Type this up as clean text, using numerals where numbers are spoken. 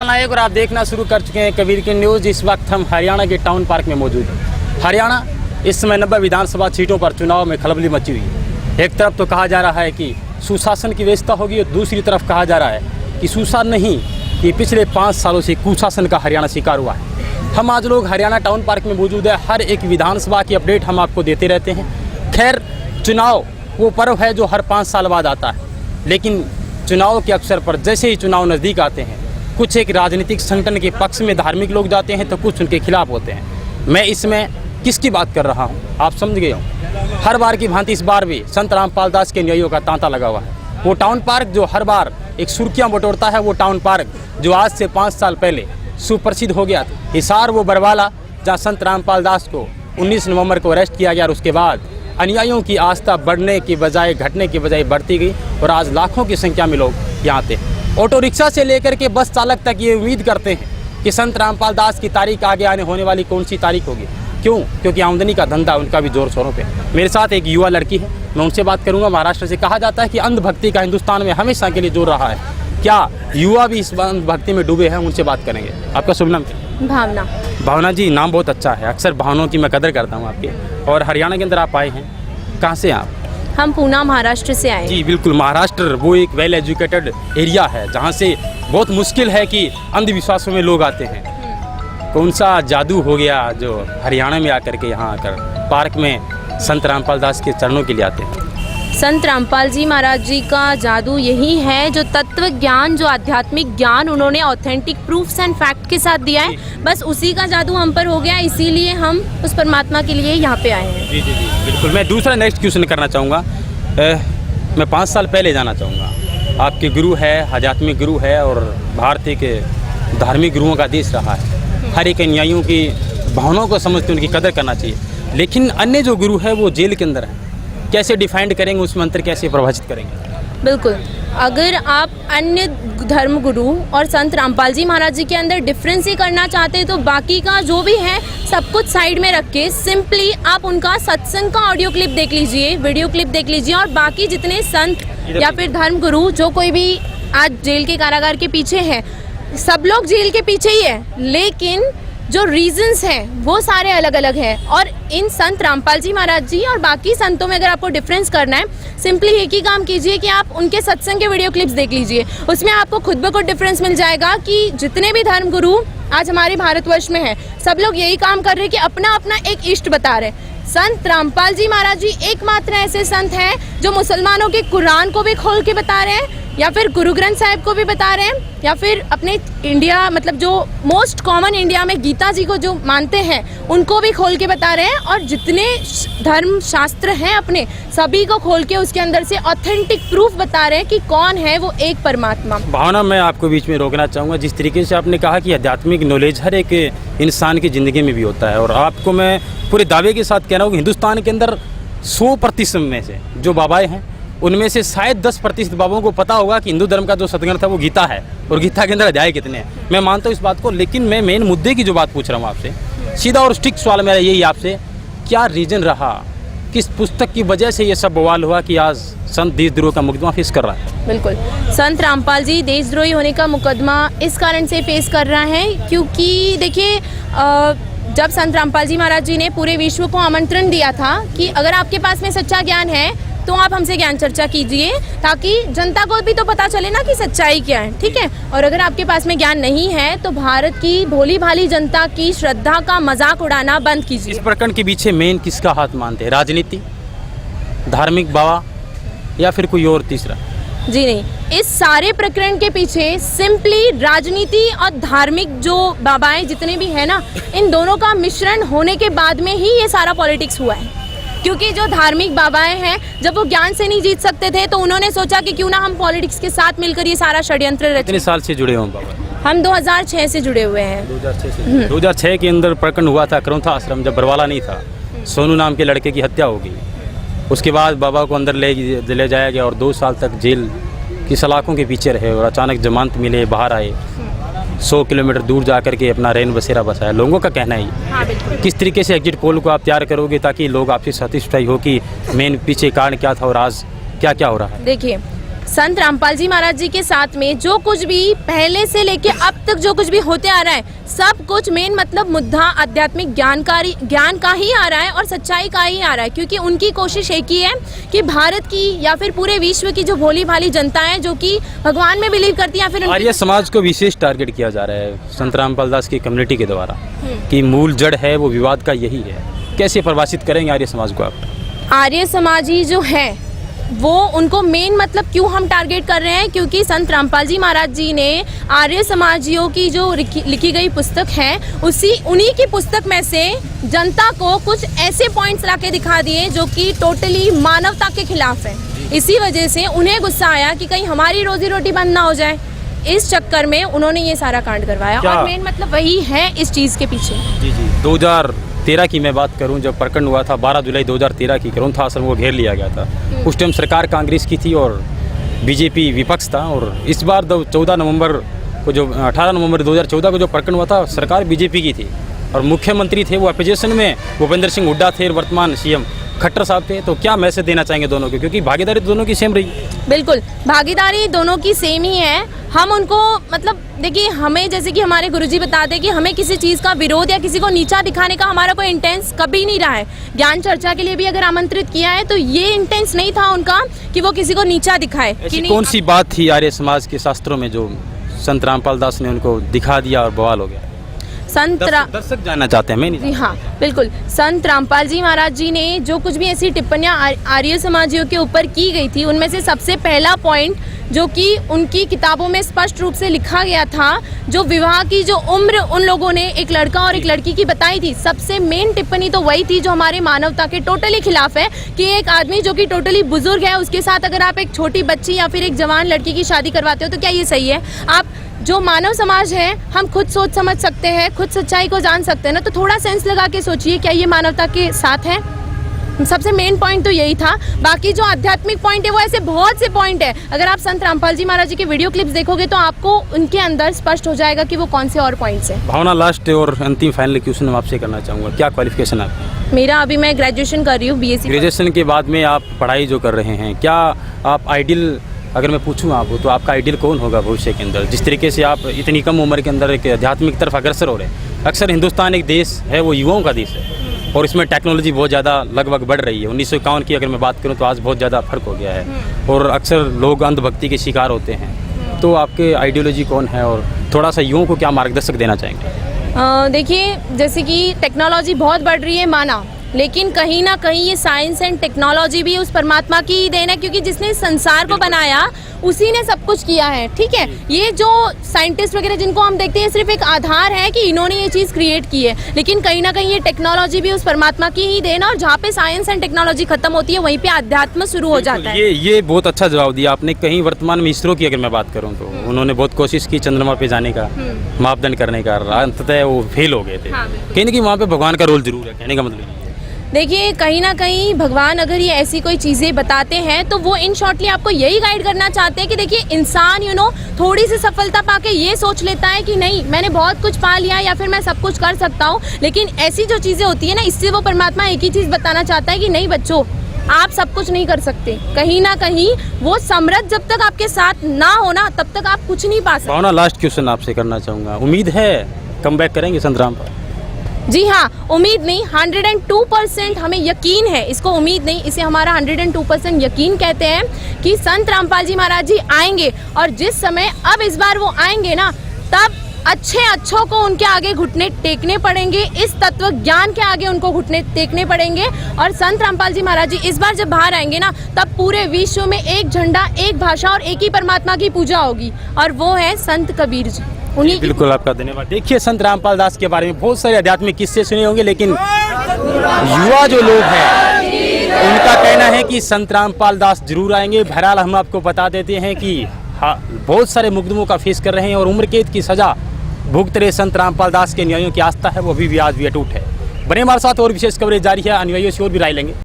नायक और आप देखना शुरू कर चुके हैं कबीर की न्यूज़। इस वक्त हम हरियाणा के टाउन पार्क में मौजूद हैं। हरियाणा इस समय 90 विधानसभा सीटों पर चुनाव में खलबली मची हुई है। एक तरफ तो कहा जा रहा है कि सुशासन की व्यवस्था होगी और दूसरी तरफ कहा जा रहा है कि सुशासन नहीं, ये पिछले 5 सालों से कुशासन का हरियाणा शिकार हुआ है। हम आज लोग हरियाणा टाउन पार्क में मौजूद है। हर एक विधानसभा की अपडेट हम आपको देते रहते हैं। खैर, चुनाव वो पर्व है जो हर 5 साल बाद आता है, लेकिन चुनाव के अवसर पर जैसे ही चुनाव नज़दीक आते हैं, कुछ एक राजनीतिक संगठन के पक्ष में धार्मिक लोग जाते हैं तो कुछ उनके खिलाफ होते हैं। मैं इसमें किसकी बात कर रहा हूँ आप समझ गए हो। हर बार की भांति इस बार भी संत रामपाल दास के अनुयायियों का तांता लगा हुआ है। वो टाउन पार्क जो हर बार एक सुर्खियाँ बटोरता है, वो टाउन पार्क जो आज से 5 साल पहले सुप्रसिद्ध हो गया था। हिसार वो बरवाला जहाँ संत रामपाल दास को 19 नवंबर को अरेस्ट किया गया और उसके बाद अनुयायियों की आस्था बढ़ने की बजाय घटने की बजाय बढ़ती गई और आज लाखों की संख्या में लोग यहाँ आते हैं। ऑटो रिक्शा से लेकर के बस चालक तक ये उम्मीद करते हैं कि संत रामपाल दास की तारीख आगे आने होने वाली कौन सी तारीख होगी। क्यों? क्योंकि आमदनी का धंधा उनका भी जोर शोरों पे। मेरे साथ एक युवा लड़की है, मैं उनसे बात करूंगा। महाराष्ट्र से कहा जाता है कि अंधभक्ति का हिंदुस्तान में हमेशा के लिए जोर रहा है। क्या युवा भी इस अंधभक्ति में डूबे हैं? उनसे बात करेंगे। आपका शुभ नाम क्या? भावना। भावना जी, नाम बहुत अच्छा है। अक्सर भावनाओं की मैं कदर करता हूँ आपके। और हरियाणा के अंदर आप आए हैं, कहाँ से आप? हम पूना महाराष्ट्र से आए। जी बिल्कुल, महाराष्ट्र वो एक वेल एजुकेटेड एरिया है जहाँ से बहुत मुश्किल है कि अंधविश्वासों में लोग आते हैं। कौन सा जादू हो गया जो हरियाणा में आकर के यहाँ आकर पार्क में संत रामपाल दास के चरणों के लिए आते हैं? संत रामपाल जी महाराज जी का जादू यही है, जो तत्व ज्ञान, जो आध्यात्मिक ज्ञान उन्होंने ऑथेंटिक प्रूफ्स एंड फैक्ट के साथ दिया है, बस उसी का जादू हम पर हो गया। इसीलिए हम उस परमात्मा के लिए यहाँ पे आए हैं। जी जी जी बिल्कुल। मैं दूसरा नेक्स्ट क्वेश्चन करना चाहूँगा। मैं 5 साल पहले जाना चाहूँगा। आपके गुरु है, आध्यात्मिक गुरु है और भारतीय के धार्मिक गुरुओं का देश रहा है। हर एक अनुयायियों की भावनाओं को समझते उनकी कदर करना चाहिए। लेकिन अन्य जो गुरु है वो जेल के अंदर है, कैसे डिफाइंड करेंगे, उस मंत्र कैसे प्रभावित करेंगे? बिल्कुल, अगर आप अन्य धर्म गुरु और संत रामपाल जी महाराज जी के अंदर डिफरेंस ही करना चाहते हैं तो बाकी का जो भी है सब कुछ साइड में रख के सिंपली आप उनका सत्संग का ऑडियो क्लिप देख लीजिए, वीडियो क्लिप देख लीजिए। और बाकी जितने संत या फिर धर्म गुरु जो कोई भी आज जेल के कारागार के पीछे है, सब लोग जेल के पीछे ही है, लेकिन जो रीजंस हैं वो सारे अलग अलग हैं। और इन संत रामपाल जी महाराज जी और बाकी संतों में अगर आपको डिफरेंस करना है, सिंपली एक ही काम कीजिए कि आप उनके सत्संग के वीडियो क्लिप्स देख लीजिए। उसमें आपको खुद ब खुद डिफरेंस मिल जाएगा कि जितने भी धर्म गुरु आज हमारे भारतवर्ष में हैं, सब लोग यही काम कर रहे हैं कि अपना अपना एक इष्ट बता रहे हैं। संत रामपाल जी महाराज जी एकमात्र ऐसे संत हैं जो मुसलमानों के कुरान को भी खोल के बता रहे हैं, या फिर गुरु ग्रंथ साहिब को भी बता रहे हैं, या फिर अपने इंडिया मतलब जो मोस्ट कॉमन इंडिया में गीता जी को जो मानते हैं उनको भी खोल के बता रहे हैं। और जितने धर्म शास्त्र हैं अपने सभी को खोल के उसके अंदर से ऑथेंटिक प्रूफ बता रहे हैं कि कौन है वो एक परमात्मा। भावना, मैं आपको बीच में रोकना चाहूँगा। जिस तरीके से आपने कहा कि आध्यात्मिक नॉलेज हर एक इंसान की ज़िंदगी में भी होता है, और आपको मैं पूरे दावे के साथ कह रहा हूँ कि हिंदुस्तान के अंदर 100% में से जो बाबाएँ हैं उनमें से शायद 10% बाबाओं को पता होगा कि हिंदू धर्म का जो सदग्रंथ है वो गीता है और गीता के अंदर अध्याय कितने हैं। मैं मानता हूँ इस बात को, लेकिन मैं मेन मुद्दे की जो बात पूछ रहा हूँ आपसे, सीधा और स्ट्रिक्ट सवाल मेरा यही आपसे, क्या रीज़न रहा, किस पुस्तक की वजह से ये सब बवाल हुआ कि आज संत देशद्रोह का मुकदमा फेस कर रहा है? बिल्कुल, संत रामपाल जी देशद्रोही होने का मुकदमा इस कारण से फेस कर रहा है क्योंकि देखिए, जब संत रामपाल जी महाराज जी ने पूरे विश्व को आमंत्रण दिया था कि अगर आपके पास में सच्चा ज्ञान है तो आप हमसे ज्ञान चर्चा कीजिए, ताकि जनता को भी तो पता चले ना कि सच्चाई क्या है, ठीक है। और अगर आपके पास में ज्ञान नहीं है तो भारत की भोली भाली जनता की श्रद्धा का मजाक उड़ाना बंद कीजिए। इस प्रकरण के पीछे मेन किसका हाथ मानते हैं? राजनीति, धार्मिक बाबा, या फिर कोई और तीसरा? जी नहीं, इस सारे प्रकरण के पीछे सिंपली राजनीति और धार्मिक जो बाबाएं जितने भी हैं ना, इन दोनों का मिश्रण होने के बाद में ही ये सारा पॉलिटिक्स हुआ है। क्योंकि जो धार्मिक बाबाएं हैं, जब वो ज्ञान से नहीं जीत सकते थे तो उन्होंने सोचा कि क्यों ना हम पॉलिटिक्स के साथ मिलकर ये सारा षड्यंत्र रचें। कितने साल से जुड़े हो बाबा? हम 2006 से जुड़े हुए हैं। 2006 से? 2006 के अंदर प्रकरण हुआ था करौथा आश्रम, जब बरवाला नहीं था, सोनू नाम के लड़के की हत्या हो गई। उसके बाद बाबा को अंदर ले जाया गया और 2 साल तक जेल की सलाखों के पीछे रहे और अचानक जमानत मिले, बाहर आए, 100 किलोमीटर दूर जाकर के अपना रैन बसेरा बसाया। लोगों का कहना है हाँ, बिल्कुल। किस तरीके से एग्जिट पोल को आप तैयार करोगे ताकि लोग आपसे सैटिस्फाई हो कि मेन पीछे कारण क्या था और आज क्या क्या हो रहा है? देखिए, संत रामपाल जी महाराज जी के साथ में जो कुछ भी पहले से लेके अब तक जो कुछ भी होते आ रहा है, सब कुछ मेन मतलब मुद्दा आध्यात्मिक ज्ञान का ही आ रहा है और सच्चाई का ही आ रहा है, क्योंकि उनकी कोशिश एक ही है कि भारत की या फिर पूरे विश्व की जो भोली भाली जनता है जो कि भगवान में बिलीव करती है या फिर आर्य समाज को विशेष टारगेट किया जा रहा है संत रामपाल दास की कम्युनिटी के द्वारा कि मूल जड़ है वो विवाद का यही है। कैसे परिभाषित करेंगे आर्य समाज को आप? आर्य समाजी जो है वो उनको मेन मतलब क्यों हम टारगेट कर रहे हैं, क्योंकि संत रामपाल जी महाराज जी ने आर्य समाजियों की जो लिखी गई पुस्तक है उन्हीं की पुस्तक में से जनता को कुछ ऐसे पॉइंट्स लाके दिखा दिए जो कि टोटली मानवता के खिलाफ है। इसी वजह से उन्हें गुस्सा आया कि कहीं हमारी रोजी रोटी बंद ना हो जाए, इस चक्कर में उन्होंने ये सारा कांड करवाया और मेन मतलब वही है इस चीज़ के पीछे। जी 2013 की मैं बात करूं, जब प्रकरण हुआ था 12 जुलाई 2013 की, ग्रंथ आश्रम को घेर लिया गया था। उस टाइम सरकार कांग्रेस की थी और बीजेपी विपक्ष था। और इस बार 18 नवंबर 2014 को जो प्रकरण हुआ था, सरकार बीजेपी की थी और मुख्यमंत्री थे वो अपोजिशन में भूपेंद्र सिंह हुड्डा थे और वर्तमान सीएम खट्टर साहब थे। तो क्या मैसेज देना चाहेंगे दोनों को, क्योंकि भागीदारी दोनों की सेम रही? बिल्कुल, भागीदारी दोनों की सेम ही है। हम उनको मतलब देखिए, हमें जैसे कि हमारे गुरुजी बताते हैं कि हमें किसी चीज़ का विरोध या किसी को नीचा दिखाने का हमारा कोई इंटेंस कभी नहीं रहा है। ज्ञान चर्चा के लिए भी अगर आमंत्रित किया है तो ये इंटेंस नहीं था उनका कि वो किसी को नीचा दिखाए। ऐसी कौन सी बात थी आर्य समाज के शास्त्रों में जो संत रामपाल दास ने उनको दिखा दिया और बवाल हो गया? दर्शक जानना चाहते हैं, मैं नहीं। जी हाँ बिल्कुल, संत रामपाल जी महाराज जी ने जो कुछ भी ऐसी टिप्पणियाँ आर्य समाजियों के ऊपर की गई थी, उनमें से सबसे पहला पॉइंट जो कि उनकी किताबों में स्पष्ट रूप से लिखा गया था, जो विवाह की जो उम्र उन लोगों ने एक लड़का और एक लड़की की बताई थी, सबसे मेन टिप्पणी तो वही थी जो हमारे मानवता के टोटली खिलाफ है कि एक आदमी जो कि टोटली बुजुर्ग है उसके साथ अगर आप एक छोटी बच्ची या फिर एक जवान लड़की की शादी करवाते हो तो क्या ये सही है? आप जो मानव समाज है हम खुद सोच समझ सकते हैं, खुद सच्चाई को जान सकते हैं ना, तो थोड़ा सेंस लगा के सोचिए क्या ये मानवता के साथ है? सबसे मेन पॉइंट तो यही था। बाकी जो आध्यात्मिक पॉइंट है वो ऐसे बहुत से पॉइंट है, अगर आप संत रामपाल जी महाराज जी के वीडियो क्लिप्स देखोगे तो आपको उनके अंदर स्पष्ट हो जाएगा कि वो कौन से और पॉइंट्स हैं। भावना, लास्ट और अंतिम फाइनल क्वेश्चन मैं आपसे करना चाहूँगा, क्या क्वालिफिकेशन है आपकी? मेरा अभी मैं ग्रेजुएशन कर रही हूँ, BSc। ग्रेजुएशन के बाद में आप पढ़ाई जो कर रहे हैं, क्या आप आइडियल, अगर मैं पूछूं आपको तो आपका आइडियल कौन होगा भविष्य के अंदर? जिस तरीके से आप इतनी कम उम्र के अंदर एक आध्यात्मिक तरफ अग्रसर हो रहे हैं। अक्सर हिंदुस्तान एक देश है वो युवाओं का देश है और इसमें टेक्नोलॉजी बहुत ज़्यादा लगभग बढ़ रही है। 1951 की अगर मैं बात करूं तो आज बहुत ज़्यादा फर्क हो गया है और अक्सर लोग अंधभक्ति के शिकार होते हैं। तो आपके आइडियोलॉजी कौन है और थोड़ा सा युवाओं को क्या मार्गदर्शक देना चाहेंगे? देखिए, जैसे कि टेक्नोलॉजी बहुत बढ़ रही है माना, लेकिन कहीं ना कहीं ये साइंस एंड टेक्नोलॉजी भी उस परमात्मा की ही देन है, क्योंकि जिसने संसार को बनाया उसी ने सब कुछ किया है। ठीक है, ये जो साइंटिस्ट वगैरह जिनको हम देखते हैं सिर्फ एक आधार है कि इन्होंने ये चीज़ क्रिएट की है, लेकिन कहीं ना कहीं ये टेक्नोलॉजी भी उस परमात्मा की ही देन है और जहाँ पे साइंस एंड टेक्नोलॉजी खत्म होती है वहीं पे अध्यात्म शुरू हो जाता है। ये बहुत अच्छा जवाब दिया आपने। कहीं वर्तमान में इसरो की अगर मैं बात करूँ तो उन्होंने बहुत कोशिश की चंद्रमा पे जाने का, मापदंड करने का, अंततः वो फेल हो गए थे। कहीं ना कहीं वहाँ पे भगवान का रोल जरूर है, कहने का मतलब। देखिए, कहीं ना कहीं भगवान अगर ये ऐसी कोई चीज़ें बताते हैं तो वो इन शॉर्टली आपको यही गाइड करना चाहते हैं कि देखिए इंसान थोड़ी सी सफलता पाके ये सोच लेता है कि नहीं मैंने बहुत कुछ पा लिया या फिर मैं सब कुछ कर सकता हूँ, लेकिन ऐसी जो चीज़ें होती है ना, इससे वो परमात्मा एक ही चीज़ बताना चाहता है कि नहीं बच्चों, आप सब कुछ नहीं कर सकते। कहीं ना कहीं वो समृद्ध जब तक आपके साथ ना हो ना तब तक आप कुछ नहीं पा सकते। भावना, लास्ट क्वेश्चन आपसे करना चाहूँगा, उम्मीद है कम बैक करेंगे संत रामपाल? जी हाँ, उम्मीद नहीं, 102% हमें यकीन है। इसको उम्मीद नहीं, इसे हमारा 102% यकीन कहते हैं कि संत रामपाल जी महाराज जी आएंगे और जिस समय अब इस बार वो आएंगे ना, तब अच्छों को उनके आगे घुटने टेकने पड़ेंगे, इस तत्व ज्ञान के आगे उनको घुटने टेकने पड़ेंगे। और संत रामपाल जी महाराज जी इस बार जब बाहर आएंगे ना, तब पूरे विश्व में एक झंडा, एक भाषा और एक ही परमात्मा की पूजा होगी और वो है संत कबीर जी। उन्हीं बिल्कुल, आपका धन्यवाद। देखिए, संत रामपाल दास के बारे में बहुत सारे आध्यात्मिक किस्से सुने होंगे, लेकिन युवा जो लोग हैं उनका कहना है कि संत रामपाल दास जरूर आएंगे। बहरहाल हम आपको बता देते हैं कि बहुत सारे मुकदमों का फेस कर रहे हैं और उम्र कैद की सजा भुगत रहे संत रामपाल दास के अनुयायियों की आस्था है वो अभी भी आज भी अटूट है। बने हमारे साथ, और विशेष कवरेज जारी है, अनुयायियों से और भी राय लेंगे।